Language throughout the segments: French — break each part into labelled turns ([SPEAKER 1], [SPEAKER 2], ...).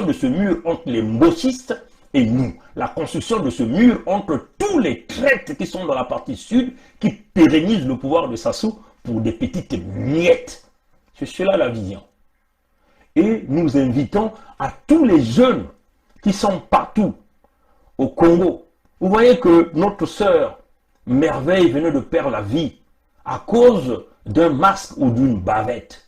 [SPEAKER 1] de ce mur entre les mbosistes et nous, la construction de ce mur entre tous les traîtres qui sont dans la partie sud, qui pérennisent le pouvoir de Sassou pour des petites miettes. C'est cela la vision. Et nous invitons à tous les jeunes qui sont partout au Congo. Vous voyez que notre sœur Merveille venait de perdre la vie à cause d'un masque ou d'une bavette.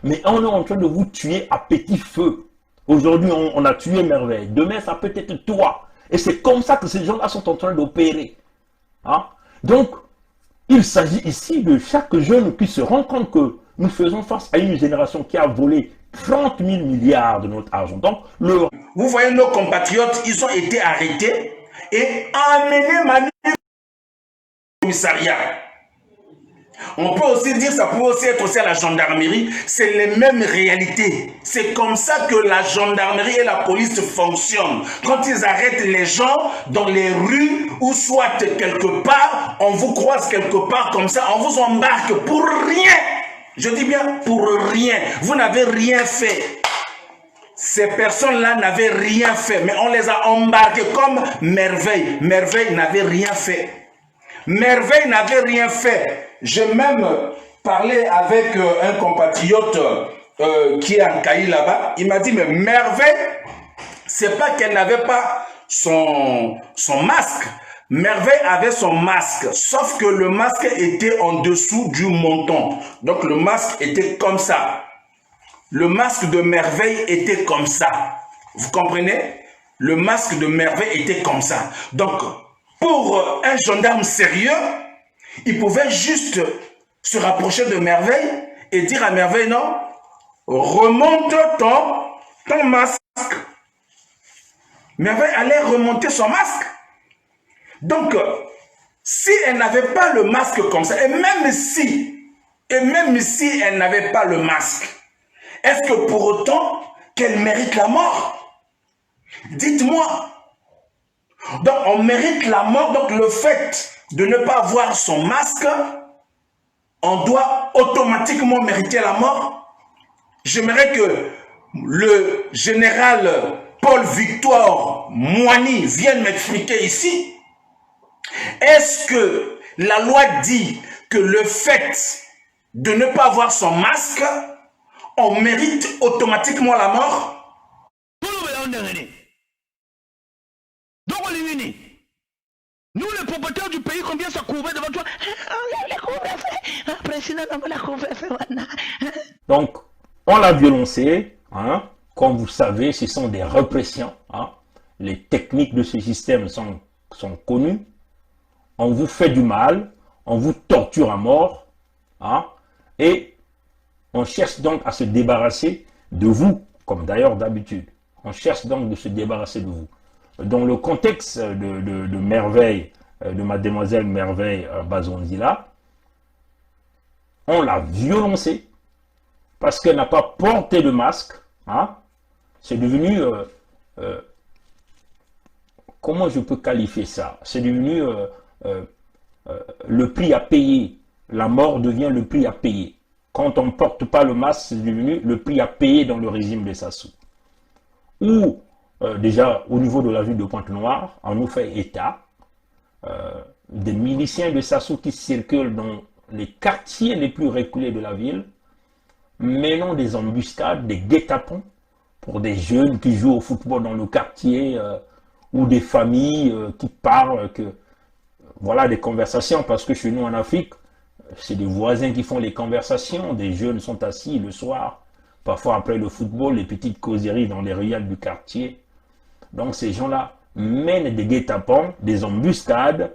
[SPEAKER 1] Mais on est en train de vous tuer à petit feu. Aujourd'hui, on a tué Merveille. Demain, ça peut être toi. Et c'est comme ça que ces gens-là sont en train d'opérer. Hein? Donc, il s'agit ici de chaque jeune qui se rend compte que nous faisons face à une génération qui a volé 30 000 milliards de notre argent. Donc,
[SPEAKER 2] vous voyez, nos compatriotes, ils ont été arrêtés et amenés au commissariat. On peut aussi dire, ça peut aussi être aussi à la gendarmerie, c'est les mêmes réalités. C'est comme ça que la gendarmerie et la police fonctionnent. Quand ils arrêtent les gens dans les rues ou soit quelque part, on vous croise quelque part comme ça, on vous embarque pour rien. Je dis bien pour rien. Vous n'avez rien fait. Ces personnes-là n'avaient rien fait, mais on les a embarqués comme Merveille. Merveille n'avait rien fait. Merveille n'avait rien fait. J'ai même parlé avec un compatriote qui est en Caï là-bas. Il m'a dit, mais Merveille, c'est pas qu'elle n'avait pas son masque. Merveille avait son masque, sauf que le masque était en dessous du menton. Donc le masque était comme ça. Le masque de Merveille était comme ça. Vous comprenez? Le masque de Merveille était comme ça. Donc, pour un gendarme sérieux, il pouvait juste se rapprocher de Merveille et dire à Merveille, non, remonte ton masque. Merveille allait remonter son masque. Donc, si elle n'avait pas le masque comme ça, et même si elle n'avait pas le masque, est-ce que pour autant qu'elle mérite la mort? Dites-moi. Donc, on mérite la mort. Donc, le fait de ne pas avoir son masque, on doit automatiquement mériter la mort. J'aimerais que le général Paul-Victor Moigny vienne m'expliquer ici. Est-ce que la loi dit que le fait de ne pas avoir son masque, on mérite automatiquement la mort?
[SPEAKER 3] Nous, les propriétaires du pays, combien ça couvrait devant toi?
[SPEAKER 1] Donc, on l'a violencé, hein, comme vous savez, ce sont des répressions. Hein. Les techniques de ce système sont connues. On vous fait du mal, on vous torture à mort, hein, et on cherche donc à se débarrasser de vous, comme d'ailleurs d'habitude. On cherche donc de se débarrasser de vous. Dans le contexte de Merveille, de mademoiselle Merveille Bazonzila, on l'a violencée parce qu'elle n'a pas porté de masque. Hein. C'est devenu, comment je peux qualifier ça? C'est devenu le prix à payer. La mort devient le prix à payer. Quand on ne porte pas le masque, c'est devenu le prix à payer dans le régime de Sassou. Ou déjà au niveau de la ville de Pointe-Noire, on nous fait état des miliciens de Sassou qui circulent dans les quartiers les plus reculés de la ville, menant des embuscades, des guet-apens pour des jeunes qui jouent au football dans le quartier ou des familles qui parlent, voilà des conversations, parce que chez nous en Afrique, c'est des voisins qui font les conversations, des jeunes sont assis le soir, parfois après le football, les petites causeries dans les ruelles du quartier. Donc ces gens-là mènent des guet-apens, des embuscades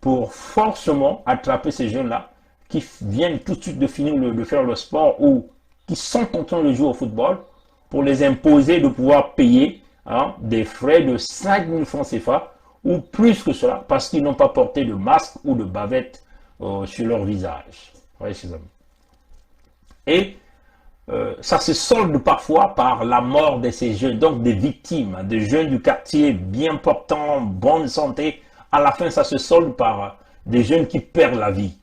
[SPEAKER 1] pour forcément attraper ces jeunes-là qui viennent tout de suite de finir de faire le sport ou qui sont en train de jouer au football pour les imposer de pouvoir payer des frais de 5 000 francs CFA ou plus que cela parce qu'ils n'ont pas porté de masque ou de bavette sur leur visage. Voyez, ces amis. Et ça se solde parfois par la mort de ces jeunes, donc des victimes, des jeunes du quartier bien portants, bonne santé. À la fin, ça se solde par des jeunes qui perdent la vie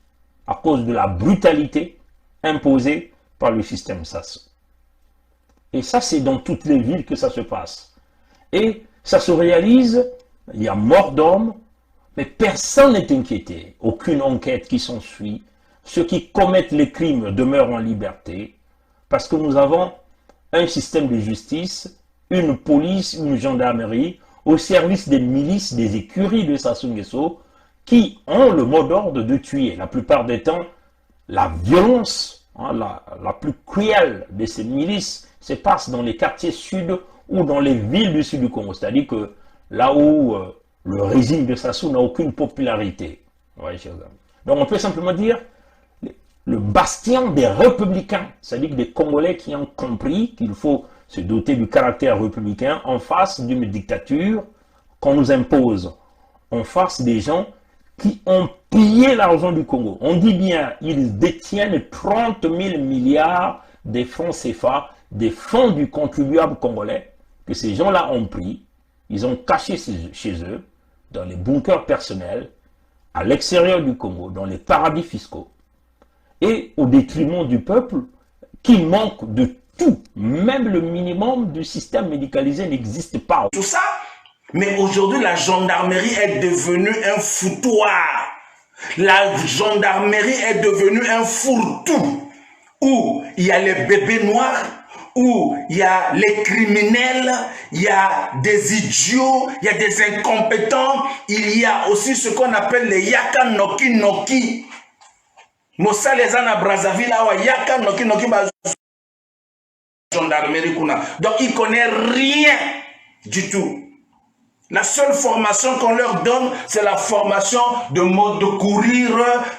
[SPEAKER 1] à cause de la brutalité imposée par le système Sassou. Et ça, c'est dans toutes les villes que ça se passe. Et ça se réalise, il y a mort d'hommes, mais personne n'est inquiété. Aucune enquête qui s'ensuit. Ceux qui commettent les crimes demeurent en liberté, parce que nous avons un système de justice, une police, une gendarmerie, au service des milices, des écuries de Sassou Nguesso, qui ont le mot d'ordre de tuer. La plupart des temps, la violence, la plus cruelle de ces milices se passe dans les quartiers sud ou dans les villes du sud du Congo. C'est-à-dire que là où le régime de Sassou n'a aucune popularité. Ouais, chers amis. Donc on peut simplement dire le bastion des républicains, c'est-à-dire des Congolais qui ont compris qu'il faut se doter du caractère républicain en face d'une dictature qu'on nous impose, en face des gens qui ont pillé l'argent du Congo. On dit bien, ils détiennent 30 000 milliards des francs CFA, des fonds du contribuable congolais, que ces gens-là ont pris, ils ont caché chez eux, dans les bunkers personnels, à l'extérieur du Congo, dans les paradis fiscaux, et au détriment du peuple qui manque de tout. Même le minimum du système médicalisé n'existe pas.
[SPEAKER 2] Tout ça, mais aujourd'hui la gendarmerie est devenue un foutoir. La gendarmerie est devenue un fourre-tout où il y a les bébés noirs, où il y a les criminels, il y a des idiots, il y a des incompétents, il y a aussi ce qu'on appelle les Yaka Noki Noki. Mossa les ana Brazzaville, Yaka Noki Noki, gendarmerie kuna. Donc ils ne connaissent rien du tout. La seule formation qu'on leur donne, c'est la formation de courir,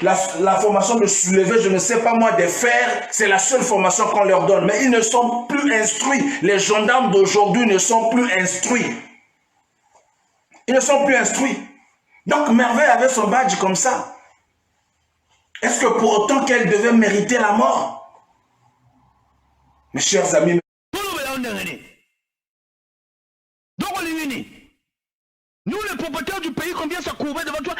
[SPEAKER 2] la formation de soulever, je ne sais pas moi, des fers. C'est la seule formation qu'on leur donne. Mais ils ne sont plus instruits. Les gendarmes d'aujourd'hui ne sont plus instruits. Ils ne sont plus instruits. Donc Merveille avait son badge comme ça. Est-ce que pour autant qu'elle devait mériter la mort? Mes chers amis,
[SPEAKER 3] nous, les propriétaires du pays, combien ça courait devant toi?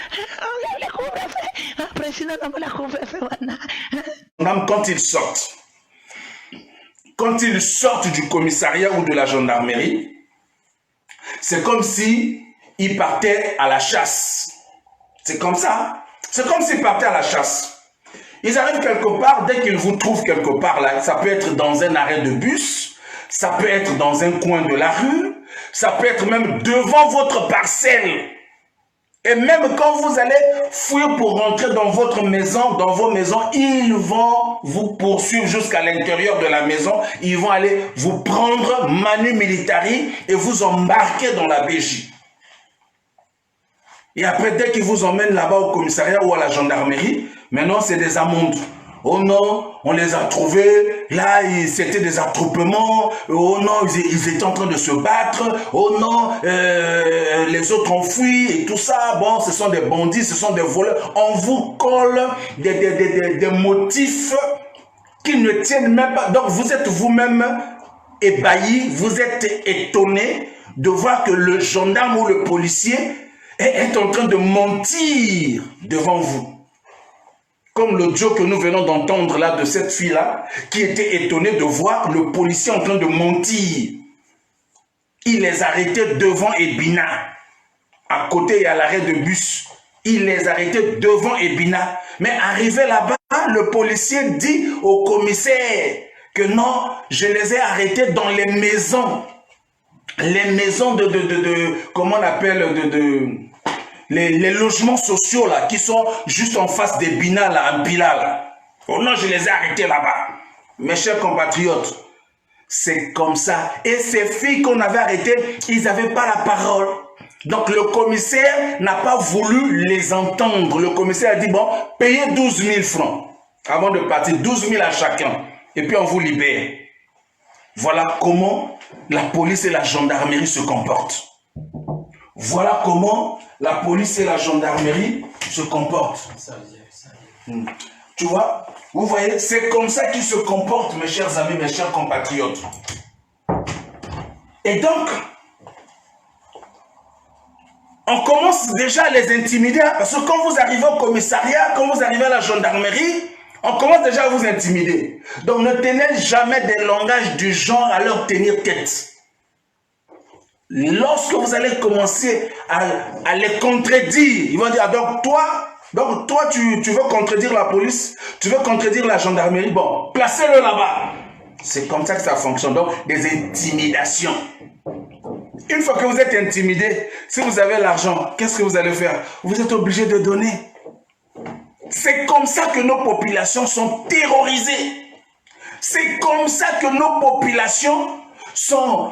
[SPEAKER 2] quand ils sortent du commissariat ou de la gendarmerie, c'est comme si ils partaient à la chasse. C'est comme ça. C'est comme s'ils partaient à la chasse. Ils arrivent quelque part, dès qu'ils vous trouvent quelque part, là, ça peut être dans un arrêt de bus, ça peut être dans un coin de la rue, ça peut être même devant votre parcelle. Et même quand vous allez fouiller pour rentrer dans votre maison, dans vos maisons, ils vont vous poursuivre jusqu'à l'intérieur de la maison. Ils vont aller vous prendre manu militari et vous embarquer dans la BJ. Et après, dès qu'ils vous emmènent là-bas au commissariat ou à la gendarmerie, maintenant c'est des amendes. Oh non, on les a trouvés, là c'était des attroupements, oh non, ils étaient en train de se battre, oh non, les autres ont fui et tout ça, bon, ce sont des bandits, ce sont des voleurs. On vous colle des motifs qui ne tiennent même pas. Donc vous êtes vous-même ébahi, vous êtes étonné de voir que le gendarme ou le policier est en train de mentir devant vous. Comme l'audio que nous venons d'entendre là de cette fille-là, qui était étonnée de voir le policier en train de mentir. Il les arrêtait devant Ebina. À côté, il y a l'arrêt de bus. Il les arrêtait devant Ebina. Mais arrivé là-bas, le policier dit au commissaire que non, je les ai arrêtés dans les maisons. Les maisons comment on appelle, les logements sociaux là, qui sont juste en face des Bina là, en Pila là. Oh non, je les ai arrêtés là-bas. Mes chers compatriotes, c'est comme ça. Et ces filles qu'on avait arrêtées, ils n'avaient pas la parole. Donc le commissaire n'a pas voulu les entendre. Le commissaire a dit, bon, payez 12 000 francs avant de partir, 12 000 à chacun. Et puis on vous libère. Voilà comment la police et la gendarmerie se comportent. Voilà comment la police et la gendarmerie se comportent. Tu vois, vous voyez, c'est comme ça qu'ils se comportent, mes chers amis, mes chers compatriotes. Et donc, on commence déjà à les intimider, parce que quand vous arrivez au commissariat, quand vous arrivez à la gendarmerie, On commence déjà à vous intimider. Donc ne tenez jamais des langages du genre à leur tenir tête. Lorsque vous allez commencer à les contredire, ils vont dire, donc toi tu veux contredire la police, tu veux contredire la gendarmerie, bon, placez-le là-bas. C'est comme ça que ça fonctionne, donc des intimidations. Une fois que vous êtes intimidé, si vous avez l'argent, qu'est-ce que vous allez faire? Vous êtes obligé de donner. C'est comme ça que nos populations sont terrorisées. C'est comme ça que nos populations sont,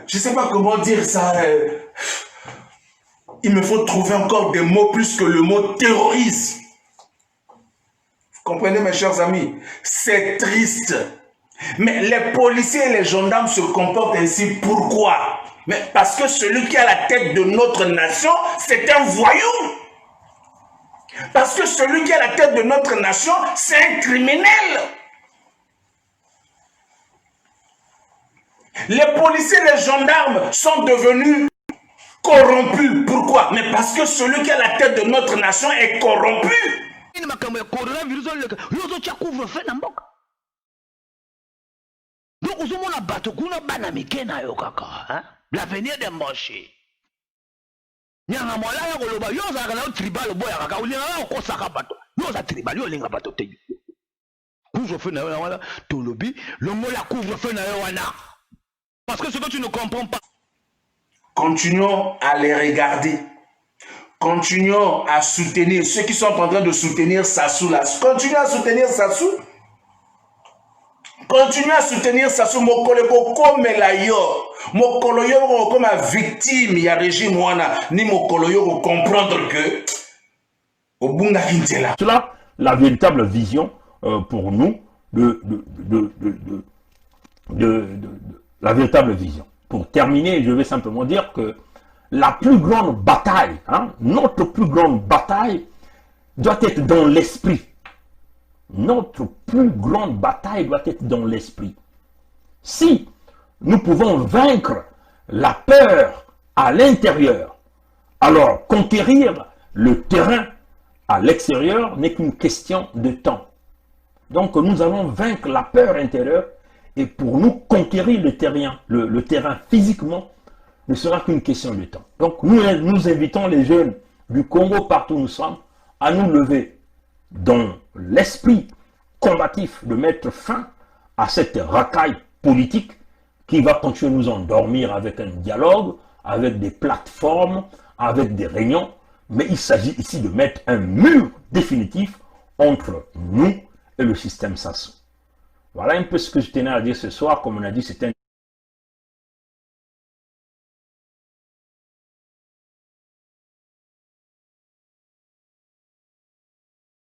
[SPEAKER 2] je ne sais pas comment dire ça, il me faut trouver encore des mots plus que le mot terrorisme. Vous comprenez mes chers amis? C'est triste. Mais les policiers et les gendarmes se comportent ainsi. Pourquoi? Mais parce que celui qui est à la tête de notre nation, c'est un voyou. Parce que celui qui est à la tête de notre nation, c'est un criminel. Les policiers et les gendarmes sont devenus corrompus. Pourquoi? Mais parce que celui qui est à la tête de notre nation est corrompu.
[SPEAKER 3] Donc, vous avez un bateau qui est banamiké na yo kaka. L'avenir des mochés. Nyanga mola ya koloba yo za kana tribal boya kaka ulinga ko saka bato. Yo za tribal yo linga bato te. Couvre-feu na yo wana tolobi, le mot la couvre-feu na yo wana. Parce que ce que tu ne comprends pas.
[SPEAKER 2] Continuons à les regarder. Continuons à soutenir ceux qui sont en train de soutenir Sassou là. Continuez à soutenir Sassou. Continuez à soutenir Sassou. Mokolo comme la yo. Mokolo yo comme victime il y a régime wana ni mokolo yo comprendre que au bunga hintela.
[SPEAKER 1] Cela, la véritable vision pour nous la véritable vision. Pour terminer, je vais simplement dire que la plus grande bataille, notre plus grande bataille doit être dans l'esprit. Notre plus grande bataille doit être dans l'esprit. Si nous pouvons vaincre la peur à l'intérieur, alors conquérir le terrain à l'extérieur n'est qu'une question de temps. Donc nous allons vaincre la peur intérieure et pour nous conquérir le terrain physiquement ne sera qu'une question de temps. Donc nous invitons les jeunes du Congo partout où nous sommes à nous lever dans l'esprit combatif de mettre fin à cette racaille politique qui va continuer à nous endormir avec un dialogue, avec des plateformes, avec des réunions. Mais il s'agit ici de mettre un mur définitif entre nous et le système Sassou. Voilà un peu ce que je tenais à dire ce soir. Comme on a dit, c'est un